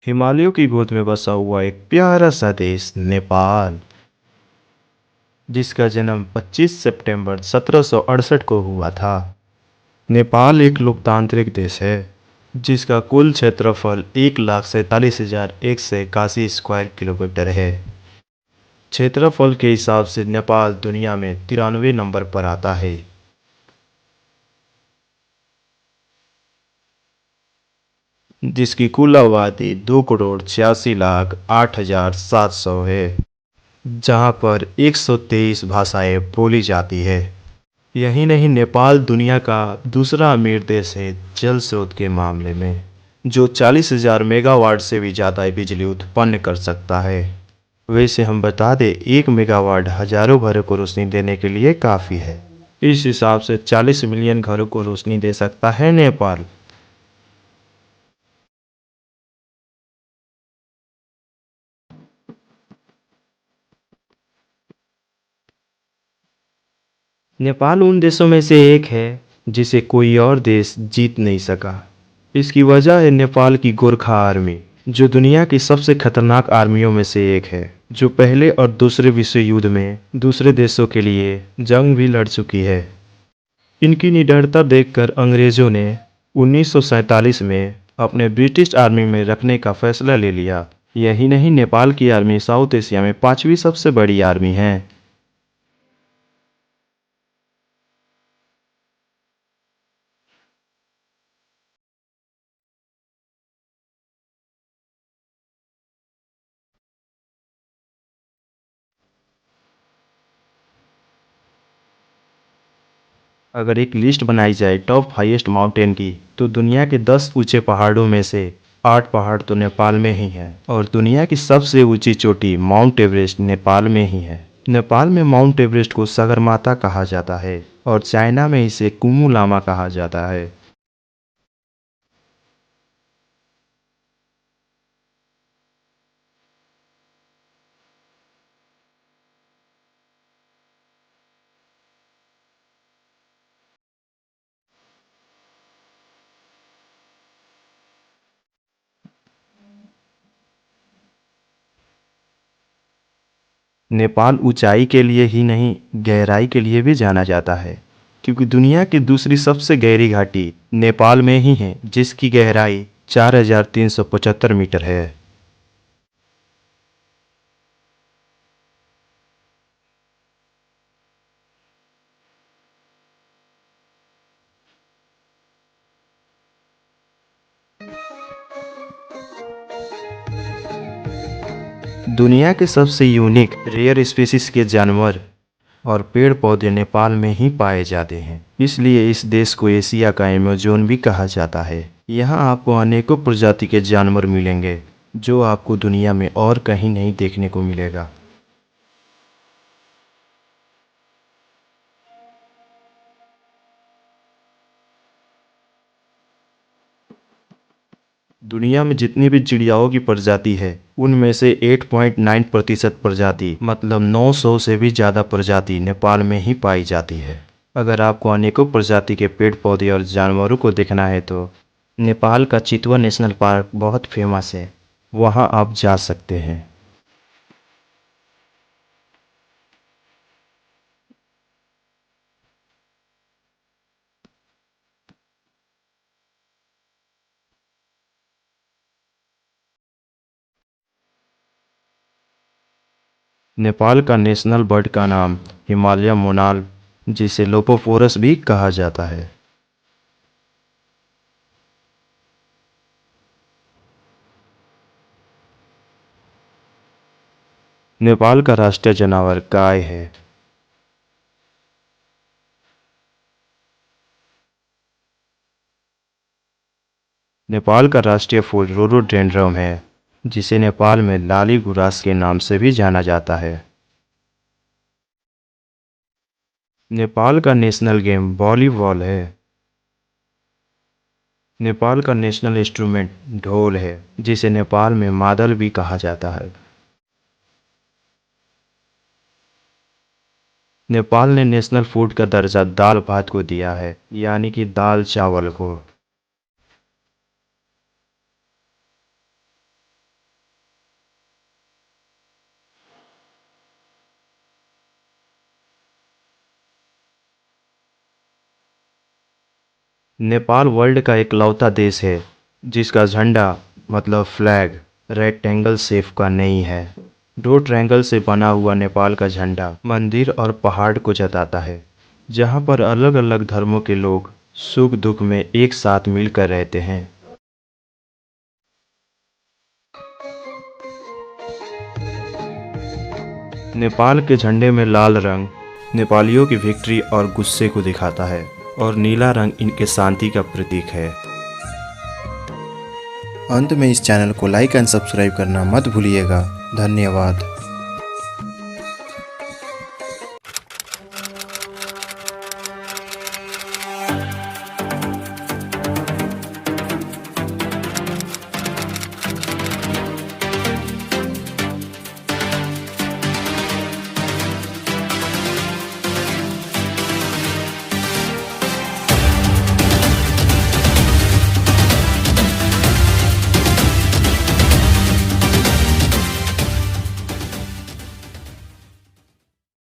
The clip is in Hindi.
हिमालयों की गोद में बसा हुआ एक प्यारा सा देश नेपाल, जिसका जन्म 25 सितंबर 1768 को हुआ था। नेपाल एक लोकतांत्रिक देश है, जिसका कुल क्षेत्रफल 1,47,181 स्क्वायर किलोमीटर है। क्षेत्रफल के हिसाब से नेपाल दुनिया में 93 नंबर पर आता है, जिसकी कुल आबादी 2,86,08,700 है, जहाँ पर 123 भाषाएं बोली जाती है। यही नहीं, नेपाल दुनिया का दूसरा अमीर देश है जल स्रोत के मामले में, जो 40,000 मेगावाट से भी ज़्यादा बिजली उत्पन्न कर सकता है। वैसे हम बता दें, 1 मेगावाट हजारों घरों को रोशनी देने के लिए काफ़ी है। इस हिसाब से 40 मिलियन घरों को रोशनी दे सकता है नेपाल। नेपाल उन देशों में से एक है जिसे कोई और देश जीत नहीं सका। इसकी वजह है नेपाल की गोरखा आर्मी, जो दुनिया की सबसे खतरनाक आर्मियों में से एक है, जो पहले और दूसरे विश्व युद्ध में दूसरे देशों के लिए जंग भी लड़ चुकी है। इनकी निडरता देखकर अंग्रेजों ने 1947 में अपने ब्रिटिश आर्मी में रखने का फैसला ले लिया। यही नहीं, नेपाल की आर्मी साउथ एशिया में 5वीं सबसे बड़ी आर्मी है। अगर एक लिस्ट बनाई जाए टॉप हाईएस्ट माउंटेन की, तो दुनिया के 10 ऊंचे पहाड़ों में से 8 पहाड़ तो नेपाल में ही हैं, और दुनिया की सबसे ऊंची चोटी माउंट एवरेस्ट नेपाल में ही है। नेपाल में माउंट एवरेस्ट को सगरमाथा कहा जाता है, और चाइना में इसे कुमू लामा कहा जाता है। नेपाल ऊंचाई के लिए ही नहीं, गहराई के लिए भी जाना जाता है, क्योंकि दुनिया की दूसरी सबसे गहरी घाटी नेपाल में ही है, जिसकी गहराई 4,375 मीटर है। दुनिया के सबसे यूनिक रेयर स्पीसीज के जानवर और पेड़ पौधे नेपाल में ही पाए जाते हैं। इसलिए इस देश को एशिया का अमेज़न भी कहा जाता है। यहाँ आपको अनेकों प्रजाति के जानवर मिलेंगे, जो आपको दुनिया में और कहीं नहीं देखने को मिलेगा। दुनिया में जितनी भी चिड़ियाओं की प्रजाति है, उनमें से 8.9% प्रजाति, मतलब 900 से भी ज़्यादा प्रजाति नेपाल में ही पाई जाती है। अगर आपको अनेकों प्रजाति के पेड़ पौधे और जानवरों को देखना है, तो नेपाल का चितवा नेशनल पार्क बहुत फेमस है, वहाँ आप जा सकते हैं। नेपाल का नेशनल बर्ड का नाम हिमालय मोनाल, जिसे लोपोफोरस भी कहा जाता है। नेपाल का राष्ट्रीय जानवर गाय है। नेपाल का राष्ट्रीय फूल रोडोडेंड्रम है, जिसे नेपाल में लाली गुरांस के नाम से भी जाना जाता है। नेपाल का नेशनल गेम वॉलीबॉल है। नेपाल का नेशनल इंस्ट्रूमेंट ढोल है, जिसे नेपाल में मादल भी कहा जाता है। नेपाल ने नेशनल फूड का दर्जा दाल भात को दिया है, यानी कि दाल चावल को। नेपाल वर्ल्ड का इकलौता देश है जिसका झंडा मतलब फ्लैग रेक्टेंगल शेप का नहीं है। दो ट्रायंगल से बना हुआ नेपाल का झंडा मंदिर और पहाड़ को जताता है, जहाँ पर अलग अलग धर्मों के लोग सुख दुख में एक साथ मिलकर रहते हैं। नेपाल के झंडे में लाल रंग नेपालियों की विक्ट्री और गुस्से को दिखाता है और नीला रंग इनके शांति का प्रतीक है। अंत में इस चैनल को लाइक एंड सब्सक्राइब करना मत भूलिएगा। धन्यवाद।